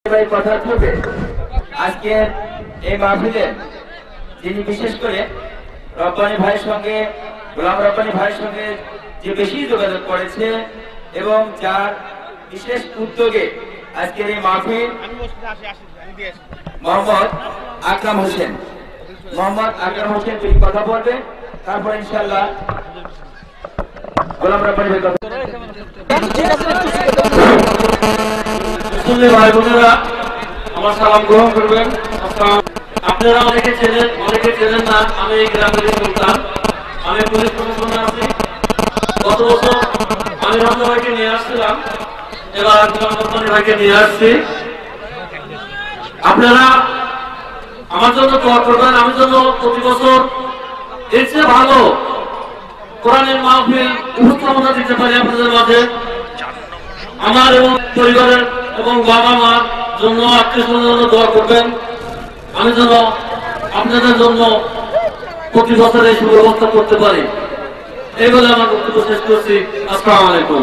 কথা পূর্বে আজকে এই মাহফিলে যিনি বিশেষ করে রব্বানী ভাইয়ের সঙ্গে গোলাম রব্বানী ভাইয়ের সঙ্গে যে বেশি যোগাযোগ করেছে এবং যার বিশেষ উদ্যোগে আজকের এই মাহফিল মোহাম্মদ আকরাম হোসেন তিনি কথা বলবেন। তারপর ইনশাআল্লাহ গোলাম রব্বানী ভাই কথা ভাই বোনেরা আমার সালাম গ্রহণ করবেন। আপনারা অনেকে চেনেন না, আমি এই গ্রামের সুলতান, আমি পুলিশ প্রশাসনে আছি। গত বছর আমি রমজান ভাইকে নিয়ে আসছিলাম, এবার রমজান ভাইকে নিয়ে আসছি। আপনারা আমার জন্য দোয়া করবেন, আমি জন্য প্রতি বছর এর চেয়ে ভালো কোরআনের মাহফিল উপস্থাপনা দিতে পারি আপনাদের মাঝে। আমার এবং পরিবারের এবং বাবা মার জন্য, আত্মীয় স্বজনের জন্য দোয়া করবেন। আমি যেন আপনাদের জন্য প্রতি বছর এই সুব্যবস্থা করতে পারি। এই বলে আমার বক্তব্য শেষ করছি। আসসালামু আলাইকুম।